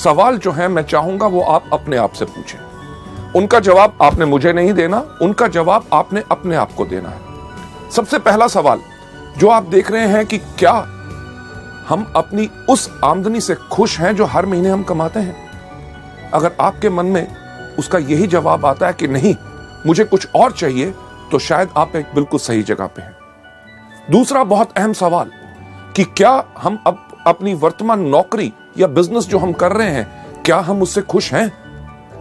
सवाल जो है मैं चाहूंगा वो आप अपने आप से पूछें। उनका जवाब आपने मुझे नहीं देना, उनका जवाब आपने अपने आप को देना है। सबसे पहला सवाल जो आप देख रहे हैं कि क्या हम अपनी उस आमदनी से खुश हैं जो हर महीने हम कमाते हैं? अगर आपके मन में उसका यही जवाब आता है कि नहीं, मुझे कुछ और चाहिए, तो शायद आप एक बिल्कुल सही जगह पे हैं। दूसरा बहुत अहम सवाल कि क्या हम अपनी वर्तमान नौकरी या बिजनेस जो हम कर रहे हैं, क्या हम उससे खुश हैं?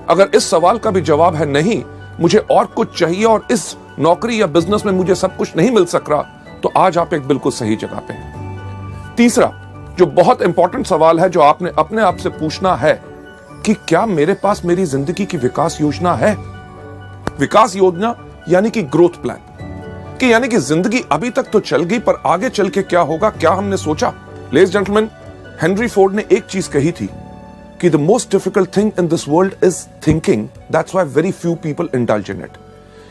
अगर इस सवाल का भी जवाब है नहीं, मुझे और कुछ चाहिए और इस नौकरी या बिजनेस में मुझे सब कुछ नहीं मिल सक रहा, तो आज आप एक बिल्कुल सही जगह पे हैं। तीसरा जो बहुत इंपॉर्टेंट सवाल है जो आपने अपने आप से पूछना है कि क्या मेरे पास मेरी जिंदगी की विकास योजना है? विकास योजना यानी कि ग्रोथ प्लान, कि यानी कि जिंदगी अभी तक तो चल गई पर आगे चल के क्या होगा, क्या हमने सोचा? लेडीज जेंटलमैन, हेनरी फोर्ड ने एक चीज कही थी कि the most difficult thing in this world is thinking, that's why very few people indulge in it.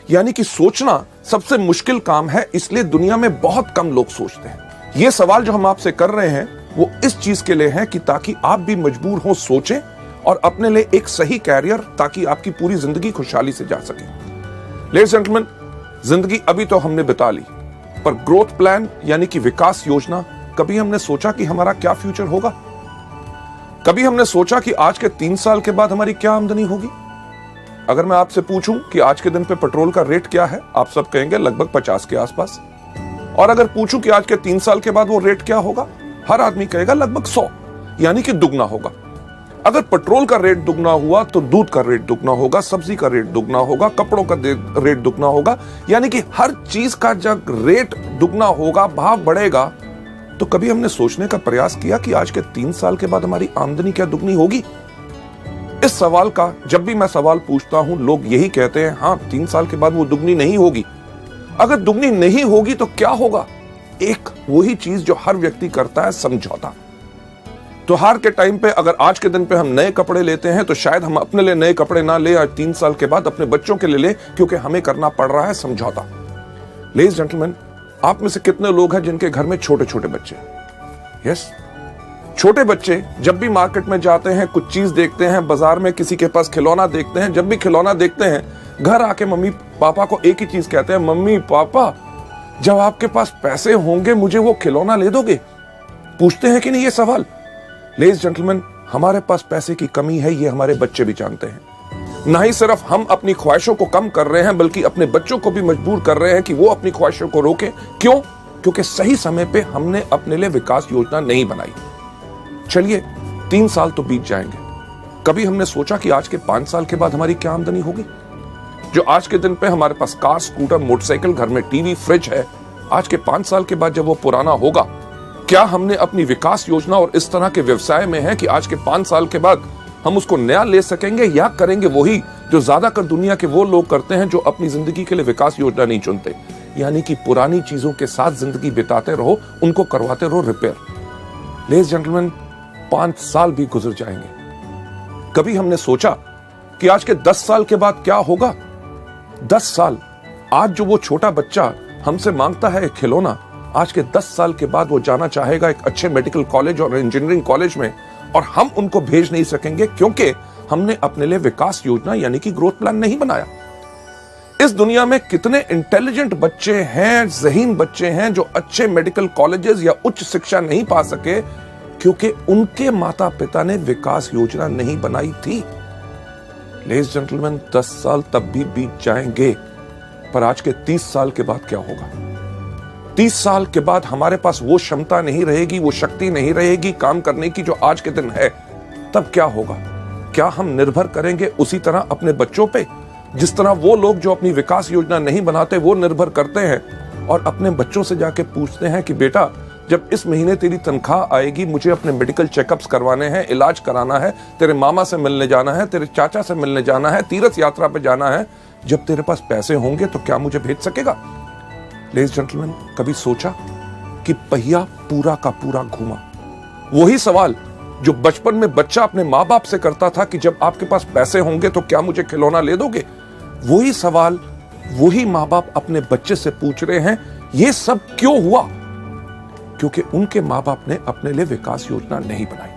यानी कि सोचना सबसे मुश्किल काम है, इसलिए दुनिया में बहुत कम लोग सोचते हैं। ये सवाल जो हम आपसे कर रहे हैं वो इस चीज के लिए है कि ताकि आप भी मजबूर हो सोचें और अपने लिए एक सही कैरियर, ताकि आपकी पूरी जिंदगी खुशहाली से जा सके। लेडीज जेंटलमैन, जिंदगी अभी तो हमने बिता ली, पर ग्रोथ प्लान यानी कि विकास योजना, कभी हमने सोचा कि हमारा क्या फ्यूचर होगा? कभी हमने सोचा कि आज के 3 साल के बाद हमारी क्या आमदनी होगी? अगर मैं आपसे पूछूं कि आज के दिन पे पेट्रोल का रेट क्या है, आप सब कहेंगे लगभग 50 के आसपास। और अगर पूछूं कि आज के 3 साल के बाद वो रेट क्या होगा, हर आदमी कहेगा लगभग 100, यानी कि दुगना होगा। अगर पेट्रोल का रेट दुगना हुआ तो दूध का रेट दुगना होगा, सब्जी का रेट दुगना होगा, कपड़ों का रेट दुगना होगा, यानी कि हर चीज का जब रेट दुगना होगा, भाव बढ़ेगा, तो कभी हमने सोचने का प्रयास किया कि आज के 3 साल के बाद हमारी आमदनी क्या दुगनी होगी? इस सवाल का जब भी मैं सवाल पूछता हूं, लोग यही कहते हैं, हां 3 साल के बाद वो दुगनी नहीं होगी। अगर दुगनी नहीं होगी तो क्या होगा? एक वही चीज जो हर व्यक्ति करता है, समझौता। त्योहार के टाइम पे अगर आज के दिन पे हम नए कपड़े लेते हैं तो शायद हम अपने लिए नए कपड़े ना ले, आज 3 साल के बाद अपने बच्चों के लिए ले, क्योंकि हमें करना पड़ रहा है समझौता। लेडीज जेंटलमैन, आप में से कितने लोग हैं जिनके घर में छोटे छोटे बच्चे? यस, छोटे बच्चे जब भी मार्केट में जाते हैं, कुछ चीज देखते हैं, बाजार में किसी के पास खिलौना देखते हैं, जब भी खिलौना देखते हैं, घर आके मम्मी पापा को एक ही चीज कहते हैं, मम्मी पापा जब आपके पास पैसे होंगे मुझे वो खिलौना ले दोगे? पूछते हैं कि नहीं ये सवाल? लेडीज जेंटलमैन, हमारे पास पैसे की कमी है, ये हमारे बच्चे भी जानते हैं। ना ही सिर्फ हम अपनी ख्वाहिशों को कम कर रहे हैं, बल्कि अपने बच्चों को भी मजबूर कर रहे हैं कि वो अपनी ख्वाहिशों को रोके। क्यों? क्योंकि सही समय पे हमने अपने लिए विकास योजना नहीं बनाई। चलिए 3 साल तो बीत जाएंगे, कभी हमने सोचा कि आज के 5 साल के बाद हमारी क्या आमदनी होगी? जो आज के दिन पे हमारे पास कार, स्कूटर, मोटरसाइकिल, घर में टीवी, फ्रिज है, आज के 5 साल के बाद जब वो पुराना होगा, क्या हमने अपनी विकास योजना और इस तरह के व्यवसाय में है कि आज के 5 साल के बाद हम उसको नया ले सकेंगे, या करेंगे वही जो ज्यादातर दुनिया के वो लोग करते हैं जो अपनी जिंदगी के लिए विकास योजना नहीं चुनते, यानी कि पुरानी चीजों के साथ जिंदगी बिताते रहो, उनको करवाते रहो रिपेयर। लेडीज जेंटलमैन, 5 साल भी गुजर जाएंगे, कभी हमने सोचा कि आज के 10 साल के बाद क्या होगा? 10 साल, आज जो वो छोटा बच्चा हमसे मांगता है खिलौना, आज के 10 साल के बाद वो जाना चाहेगा एक अच्छे मेडिकल कॉलेज और इंजीनियरिंग कॉलेज में, और हम उनको भेज नहीं सकेंगे क्योंकि हमने अपने लिए विकास योजना यानी कि ग्रोथ प्लान नहीं बनाया। इस दुनिया में कितने इंटेलिजेंट बच्चे हैं, ज़हीन बच्चे हैं जो अच्छे मेडिकल कॉलेजेस या उच्च शिक्षा नहीं पा सके क्योंकि उनके माता पिता ने विकास योजना नहीं बनाई थी। लेडीज जेंटलमैन, 10 साल तब भी बीत जाएंगे, पर आज के 30 साल के बाद क्या होगा? 30 साल के बाद हमारे पास वो क्षमता नहीं रहेगी, वो शक्ति नहीं रहेगी काम करने की जो आज के दिन है। तब क्या होगा? क्या हम निर्भर करेंगे उसी तरह अपने बच्चों पे, जिस तरह वो लोग जो अपनी विकास योजना नहीं बनाते वो निर्भर करते हैं और अपने बच्चों से जाके पूछते हैं कि बेटा जब इस महीने तेरी तनख्वाह आएगी, मुझे अपने मेडिकल चेकअप्स करवाने हैं, इलाज कराना है, तेरे मामा से मिलने जाना है, तेरे चाचा से मिलने जाना है, तीर्थ यात्रा पे जाना है, जब तेरे पास पैसे होंगे तो क्या मुझे भेज सकेगा? लेडीज जेंटलमैन, कभी सोचा कि पहिया पूरा का पूरा घूमा? वही सवाल जो बचपन में बच्चा अपने माँ बाप से करता था कि जब आपके पास पैसे होंगे तो क्या मुझे खिलौना ले दोगे, वही सवाल वही माँ बाप अपने बच्चे से पूछ रहे हैं। ये सब क्यों हुआ? क्योंकि उनके माँ बाप ने अपने लिए विकास योजना नहीं बनाई।